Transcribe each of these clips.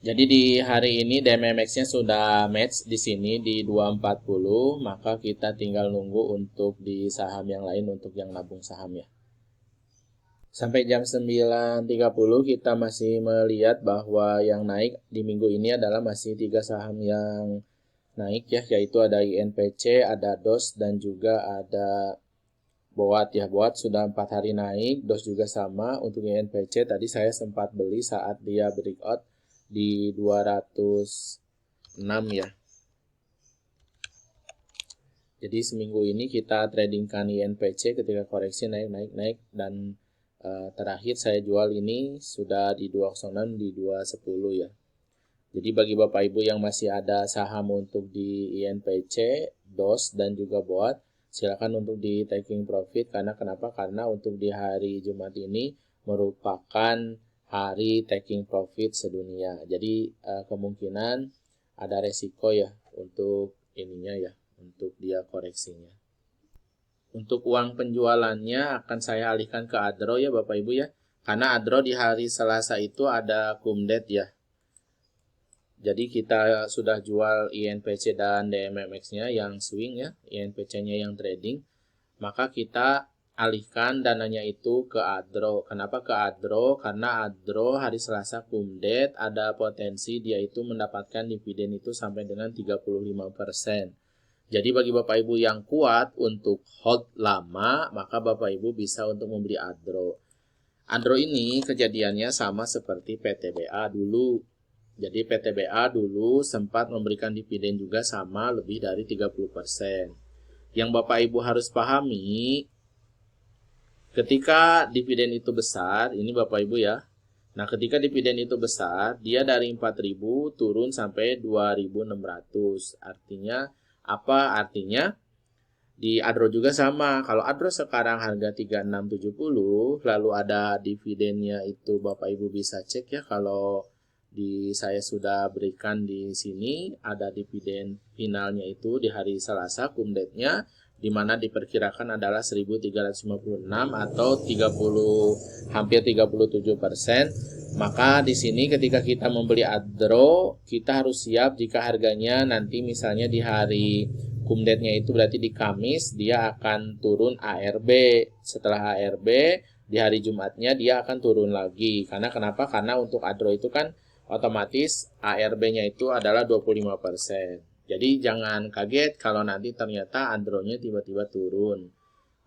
Jadi di hari ini DMMX-nya sudah match di sini di 240, maka kita tinggal nunggu untuk di saham yang lain untuk yang nabung saham ya. Sampai jam 9.30 kita masih melihat bahwa yang naik di minggu ini adalah masih 3 saham yang naik ya, yaitu ada INPC, ada DOS, dan juga ada BOAT ya. BOAT sudah 4 hari naik, DOS juga sama. Untuk INPC tadi saya sempat beli saat dia breakout di 206 ya. Jadi seminggu ini kita tradingkan INPC ketika koreksi naik dan terakhir saya jual ini sudah di 206 di 210 ya. Jadi bagi Bapak Ibu yang masih ada saham untuk di INPC, DOS dan juga BOAT, silakan untuk di taking profit karena kenapa? Karena untuk di hari Jumat ini merupakan hari taking profit sedunia. Jadi kemungkinan ada resiko ya untuk ininya ya, untuk dia koreksinya. Untuk uang penjualannya akan saya alihkan ke Adro ya Bapak Ibu ya. Karena Adro di hari Selasa itu ada kumdet ya. Jadi kita sudah jual INPC dan DMMX-nya yang swing ya, INPC-nya yang trading. Maka kita alihkan dananya itu ke Adro. Kenapa ke Adro? Karena Adro hari Selasa kumdet ada potensi dia itu mendapatkan dividen itu sampai dengan 35%. Jadi bagi Bapak Ibu yang kuat untuk hold lama, maka Bapak Ibu bisa untuk membeli Adro. Adro ini kejadiannya sama seperti PTBA dulu. Jadi PTBA dulu sempat memberikan dividen juga sama lebih dari 30%. Yang Bapak Ibu harus pahami, ketika dividen itu besar, ini Bapak Ibu ya. Nah, ketika dividen itu besar, dia dari 4.000 turun sampai 2.600. Artinya apa? Artinya di Adro juga sama. Kalau Adro sekarang harga 3670, lalu ada dividennya itu Bapak Ibu bisa cek ya, kalau di saya sudah berikan di sini ada dividen finalnya itu di hari Selasa kumdetnya di mana diperkirakan adalah 1.356 atau 30 hampir 37%. Maka di sini ketika kita membeli Adro, kita harus siap jika harganya nanti misalnya di hari kumdetnya itu berarti di Kamis dia akan turun ARB. Setelah ARB di hari Jumatnya dia akan turun lagi. Karena kenapa? Karena untuk Adro itu kan otomatis ARB-nya itu adalah 25%. Jadi jangan kaget kalau nanti ternyata Adro-nya tiba-tiba turun.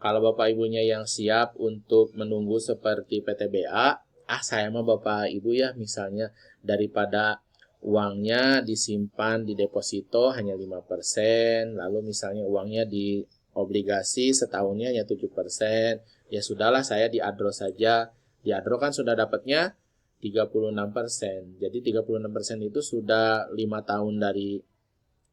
Kalau Bapak Ibunya yang siap untuk menunggu seperti PTBA, saya mah Bapak Ibu ya misalnya daripada uangnya disimpan di deposito hanya 5%, lalu misalnya uangnya di obligasi setahunnya hanya 7%, ya sudahlah saya di Adro saja. Di Adro kan sudah dapatnya 36%. Jadi 36% itu sudah 5 tahun dari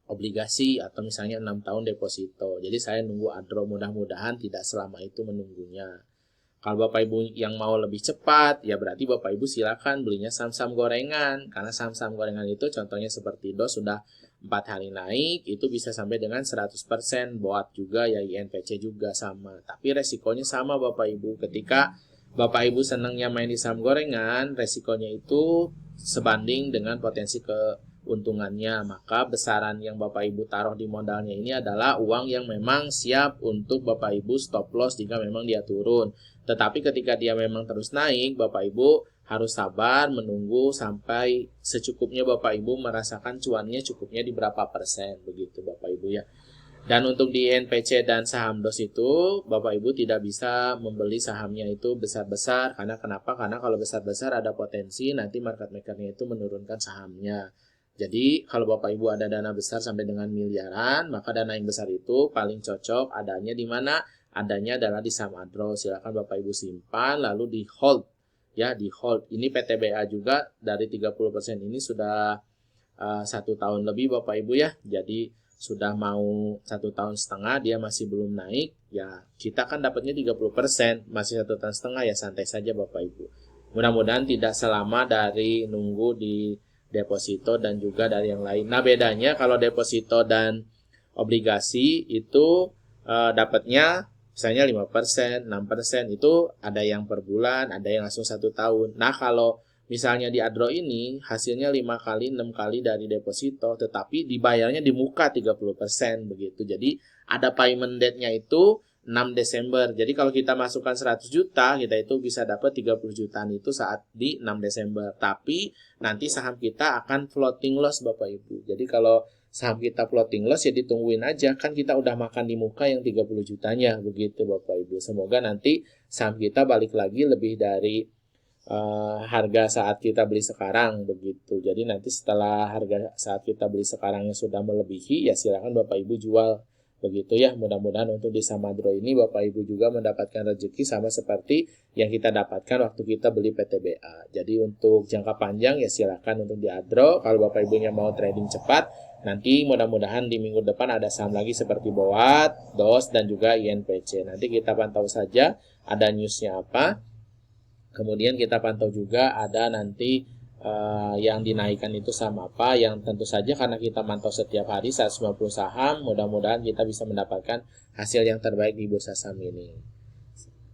obligasi atau misalnya 6 tahun deposito. Jadi saya nunggu Adro, mudah-mudahan tidak selama itu menunggunya. Kalau Bapak Ibu yang mau lebih cepat, ya berarti Bapak Ibu silakan belinya saham-saham gorengan. Karena saham-saham gorengan itu contohnya seperti DOS sudah 4 hari naik, itu bisa sampai dengan 100%. BOAT juga ya, INPC juga sama. Tapi resikonya sama Bapak Ibu. Ketika Bapak Ibu senangnya main di saham gorengan, resikonya itu sebanding dengan potensi keuntungannya. Maka besaran yang Bapak Ibu taruh di modalnya ini adalah uang yang memang siap untuk Bapak Ibu stop loss jika memang dia turun. Tetapi ketika dia memang terus naik, Bapak Ibu harus sabar menunggu sampai secukupnya Bapak Ibu merasakan cuannya cukupnya di berapa persen, begitu Bapak Ibu ya. Dan untuk di NPC dan saham DOS itu, Bapak Ibu tidak bisa membeli sahamnya itu besar-besar. Karena kenapa? Karena kalau besar-besar ada potensi nanti market maker-nya itu menurunkan sahamnya. Jadi kalau Bapak Ibu ada dana besar sampai dengan miliaran, maka dana yang besar itu paling cocok adanya di mana? Adanya adalah di saham Adro. Silakan Bapak Ibu simpan lalu di hold. Ya, di hold. Ini PTBA juga dari 30% ini sudah 1 tahun lebih Bapak Ibu ya. Jadi sudah mau 1,5 tahun dia masih belum naik, ya kita kan dapatnya 30%, masih 1,5 tahun ya santai saja Bapak Ibu. Mudah-mudahan tidak selama dari nunggu di deposito dan juga dari yang lain. Nah bedanya kalau deposito dan obligasi itu dapatnya misalnya 5%, 6% itu ada yang per bulan, ada yang langsung 1 tahun. Nah kalau misalnya di Adro ini hasilnya 5 kali, 6 kali dari deposito, tetapi dibayarnya di muka 30% begitu. Jadi ada payment date-nya itu 6 Desember. Jadi kalau kita masukkan 100 juta, kita itu bisa dapat 30 jutaan itu saat di 6 Desember. Tapi nanti saham kita akan floating loss Bapak Ibu. Jadi kalau saham kita floating loss ya ditungguin aja, kan kita udah makan di muka yang 30 jutanya begitu Bapak Ibu. Semoga nanti saham kita balik lagi lebih dari harga saat kita beli sekarang begitu. Jadi nanti setelah harga saat kita beli sekarangnya sudah melebihi, ya silakan Bapak Ibu jual begitu ya. Mudah-mudahan untuk di Samadro ini Bapak Ibu juga mendapatkan rezeki sama seperti yang kita dapatkan waktu kita beli PTBA. Jadi untuk jangka panjang ya silakan untuk di Adro. Kalau Bapak Ibunya mau trading cepat, nanti mudah-mudahan di minggu depan ada saham lagi seperti Boat, DOS dan juga INPC. Nanti kita pantau saja ada newsnya apa. Kemudian kita pantau juga ada nanti yang dinaikkan itu saham apa, yang tentu saja karena kita mantau setiap hari 150 saham, mudah-mudahan kita bisa mendapatkan hasil yang terbaik di bursa saham ini.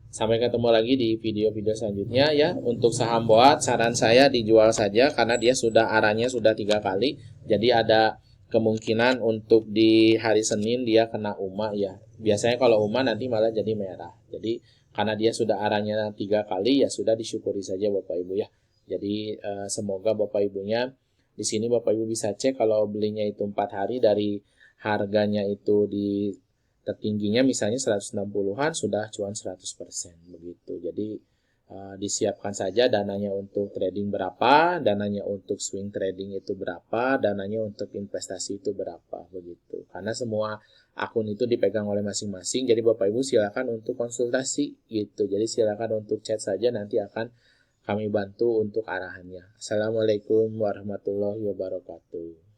Sampai ketemu lagi di video-video selanjutnya ya. Untuk saham Boat, saran saya dijual saja karena dia sudah arahnya sudah 3 kali. Jadi ada kemungkinan untuk di hari Senin dia kena UMA ya. Biasanya kalau UMA nanti malah jadi merah. Jadi karena dia sudah arahnya 3 kali ya sudah disyukuri saja Bapak Ibu ya. Jadi semoga Bapak Ibunya di sini Bapak Ibu bisa cek kalau belinya itu 4 hari dari harganya itu di tertingginya misalnya 160-an sudah cuan 100% begitu. Jadi disiapkan saja dananya untuk trading berapa, dananya untuk swing trading itu berapa, dananya untuk investasi itu berapa begitu. Karena semua akun itu dipegang oleh masing-masing. Jadi Bapak Ibu silakan untuk konsultasi gitu. Jadi silakan untuk chat saja, nanti akan kami bantu untuk arahannya. Assalamualaikum warahmatullahi wabarakatuh.